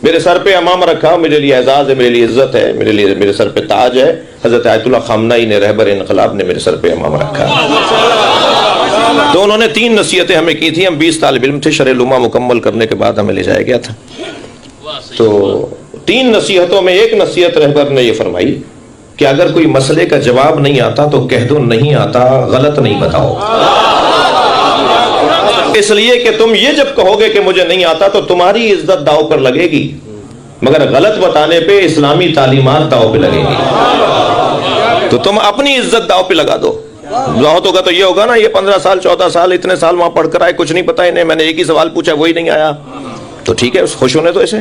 میرے سر پہ امام رکھا، میرے لیے اعزاز ہے، میرے لیے عزت ہے، میرے سر پہ تاج ہے. حضرت آیت اللہ خامنہئی نے رہبر انقلاب نے میرے سر پہ امام رکھا. تو انہوں نے 3 نصیحتیں ہمیں کی تھی. ہم 20 طالب علم تھے. شرح العلوم مکمل کرنے کے بعد ہمیں لے جایا گیا تھا. تو 3 نصیحتوں میں ایک نصیحت رہبر نے یہ فرمائی کہ اگر کوئی مسئلے کا جواب نہیں آتا تو کہہ دو نہیں آتا، غلط نہیں بتاؤ. اس لیے کہ تم یہ جب کہو گے کہ مجھے نہیں آتا تو تمہاری عزت داؤ پر لگے گی، مگر غلط بتانے پہ اسلامی تعلیمات داؤ پہ لگیں گی. تو تم اپنی عزت داؤ پہ لگا دو. بہت ہوگا تو یہ ہوگا نا، یہ 15 سال 14 سال اتنے سال وہاں پڑھ کر آئے، کچھ نہیں پتا انہیں، میں نے ایک ہی سوال پوچھا وہی نہیں آیا. تو ٹھیک ہے، خوش ہونے تو اسے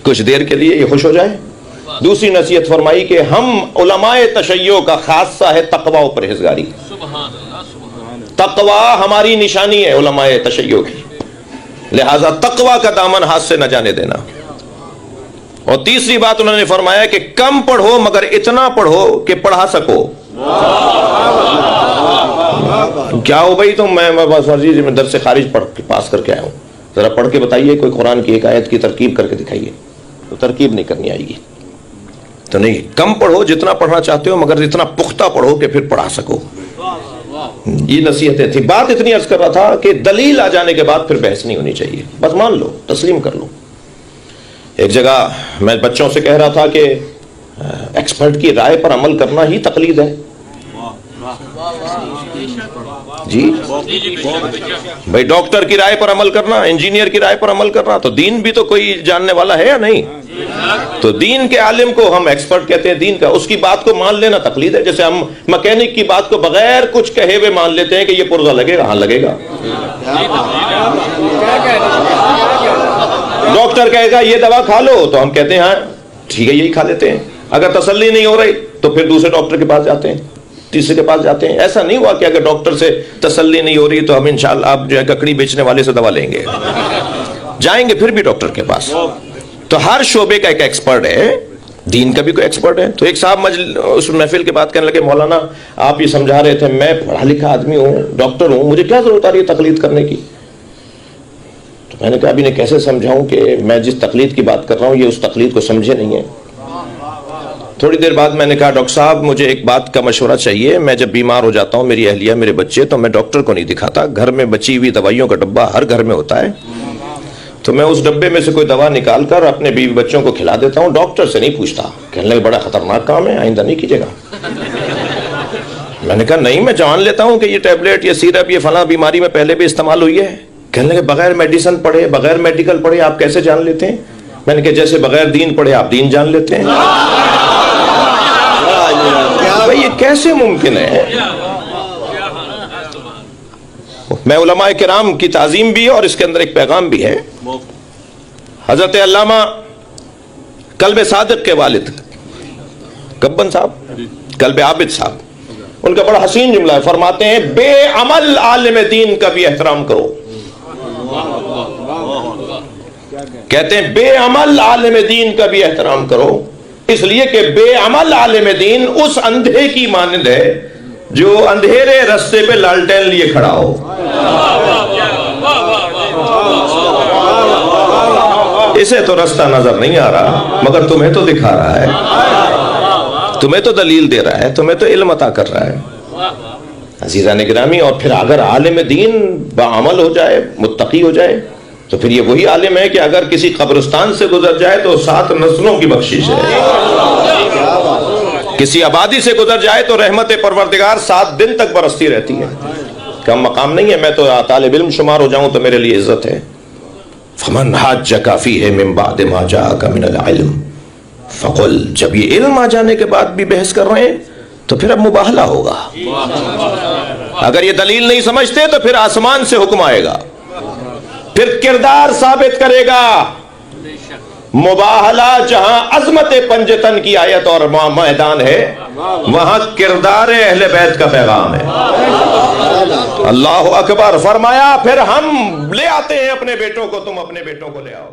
کچھ دیر کے لیے یہ خوش ہو جائے. دوسری نصیحت فرمائی کہ ہم علماء تشیع کا خاصہ ہے تقوی و پرہیزگاری. تقوی ہماری نشانی ہے علماء تشیع کی، لہذا تقوی کا دامن ہاتھ سے نہ جانے دینا. اور تیسری بات انہوں نے فرمایا کہ کم پڑھو مگر اتنا پڑھو کہ پڑھا سکو. کیا ہو بھائی تم، میں بس میں در سے خارج پڑھ کے پاس کر کے آیا ہوں، ذرا پڑھ کے بتائیے کوئی قرآن کی ایک آیت کی ترکیب کر کے دکھائیے. تو ترکیب نہیں کرنی آئے گی. تو نہیں، کم پڑھو جتنا پڑھنا چاہتے ہو مگر اتنا پختہ پڑھو کہ پھر پڑھا سکو. یہ نصیحتیں تھی. بات اتنی عرض کر رہا تھا کہ دلیل آ جانے کے بعد پھر بحث نہیں ہونی چاہیے، بس مان لو، تسلیم کر لو. ایک جگہ میں بچوں سے کہہ رہا تھا کہ ایکسپرٹ کی رائے پر عمل کرنا ہی تقلید ہے. جی بھائی، ڈاکٹر کی رائے پر عمل کرنا، انجینئر کی رائے پر عمل کرنا، تو دین بھی تو کوئی جاننے والا ہے یا نہیں؟ تو دین کے عالم کو ہم ایکسپرٹ کہتے ہیں. دین کا اس کی بات کو مان لینا تقلید ہے. جیسے ہم مکینک کی بات کو بغیر کچھ کہے ہوئے مان لیتے ہیں کہ یہ پرزہ لگے گا. ہاں لگے گا. ڈاکٹر کہے گا یہ دوا کھا لو، تو ہم کہتے ہیں ہاں ٹھیک ہے یہی کھا لیتے ہیں. اگر تسلی نہیں ہو رہی تو پھر دوسرے ڈاکٹر کے پاس جاتے ہیں، تیسرے کے پاس جاتے ہیں. ایسا نہیں ہوا کہ اگر ڈاکٹر سے تسلی نہیں ہو رہی تو ہم انشاءاللہ آپ جو ہے ککڑی بیچنے والے سے دوا لیں گے. جائیں گے پھر بھی ڈاکٹر کے پاس. تو ہر شعبے کا ایک ایکسپرٹ ہے، دین کا بھی کوئی ایکسپرٹ ہے. تو ایک صاحب اس محفل کے بعد کہنے لگے مولانا آپ یہ سمجھا رہے تھے، میں پڑھا لکھا آدمی ہوں، ڈاکٹر ہوں، مجھے کیا ضرورت آ رہی ہے تقلید کرنے کی؟ تو میں نے کہا ابھی نے کیسے سمجھاؤں کہ میں جس تقلید کی بات کر رہا ہوں یہ اس تقلید کو سمجھے نہیں ہے. تھوڑی دیر بعد میں نے کہا ڈاکٹر صاحب مجھے ایک بات کا مشورہ چاہیے. میں جب بیمار ہو جاتا ہوں، میری اہلیہ میرے بچے، تو میں ڈاکٹر کو نہیں دکھاتا، گھر میں بچی ہوئی دوائیوں کا ڈبہ ہر گھر میں ہوتا ہے، تو میں اس ڈبے میں سے کوئی دوا نکال کر اپنے بیوی بچوں کو کھلا دیتا ہوں، ڈاکٹر سے نہیں پوچھتا. کہنے لگے بڑا خطرناک کام ہے، آئندہ نہیں کیجیے گا. میں نے کہا نہیں، میں جان لیتا ہوں کہ یہ ٹیبلٹ، یہ سیرپ، یہ فلاں بیماری میں پہلے بھی استعمال ہوئی ہے. کہنے لگے بغیر میڈیسن پڑھے، بغیر میڈیکل پڑھے آپ کیسے جان لیتے ہیں؟ میں نے کہا جیسے بغیر دین پڑھے آپ دین جان لیتے ہیں. بھائی یہ کیسے ممکن ہے؟ میں علماء کرام کی تعظیم بھی ہے اور اس کے اندر ایک پیغام بھی ہے. حضرت علامہ کلب صادق کے والد کبن صاحب، کلب عابد صاحب، ان کا بڑا حسین جملہ ہے. فرماتے ہیں بے عمل عالم دین کا بھی احترام کرو. کہتے ہیں بے عمل عالم دین کا بھی احترام کرو، اس لیے کہ بے عمل عالم دین اس اندھے کی مانند ہے جو اندھیرے رستے پہ لالٹین لیے کھڑا ہو. اسے تو رستہ نظر نہیں آ رہا مگر تمہیں تو دکھا رہا ہے، تمہیں تو دلیل دے رہا ہے، تمہیں تو علم عطا کر رہا ہے. عزیزان گرامی، اور پھر اگر عالم دین بعمل ہو جائے، متقی ہو جائے، تو پھر یہ وہی عالم ہے کہ اگر کسی قبرستان سے گزر جائے تو 7 نسلوں کی بخشش ہے. کسی آبادی سے گزر جائے تو رحمت پروردگار 7 دن تک برستی رہتی ہے. کم مقام نہیں ہے. میں تو طالب علم شمار ہو جاؤں تو میرے لیے عزت ہے. فمن حاجک فیہ من بعد ما جاءک من العلم فقل، جب یہ علم آ جانے کے بعد بھی بحث کر رہے ہیں تو پھر اب مباہلہ ہوگا. اگر یہ دلیل نہیں سمجھتے تو پھر آسمان سے حکم آئے گا، پھر کردار ثابت کرے گا. مباہلہ جہاں عظمت پنجتن کی آیت اور میدان ہے، وہاں کردار اہل بیت کا پیغام ہے. اللہ اکبر. فرمایا پھر ہم لے آتے ہیں اپنے بیٹوں کو، تم اپنے بیٹوں کو لے آؤ.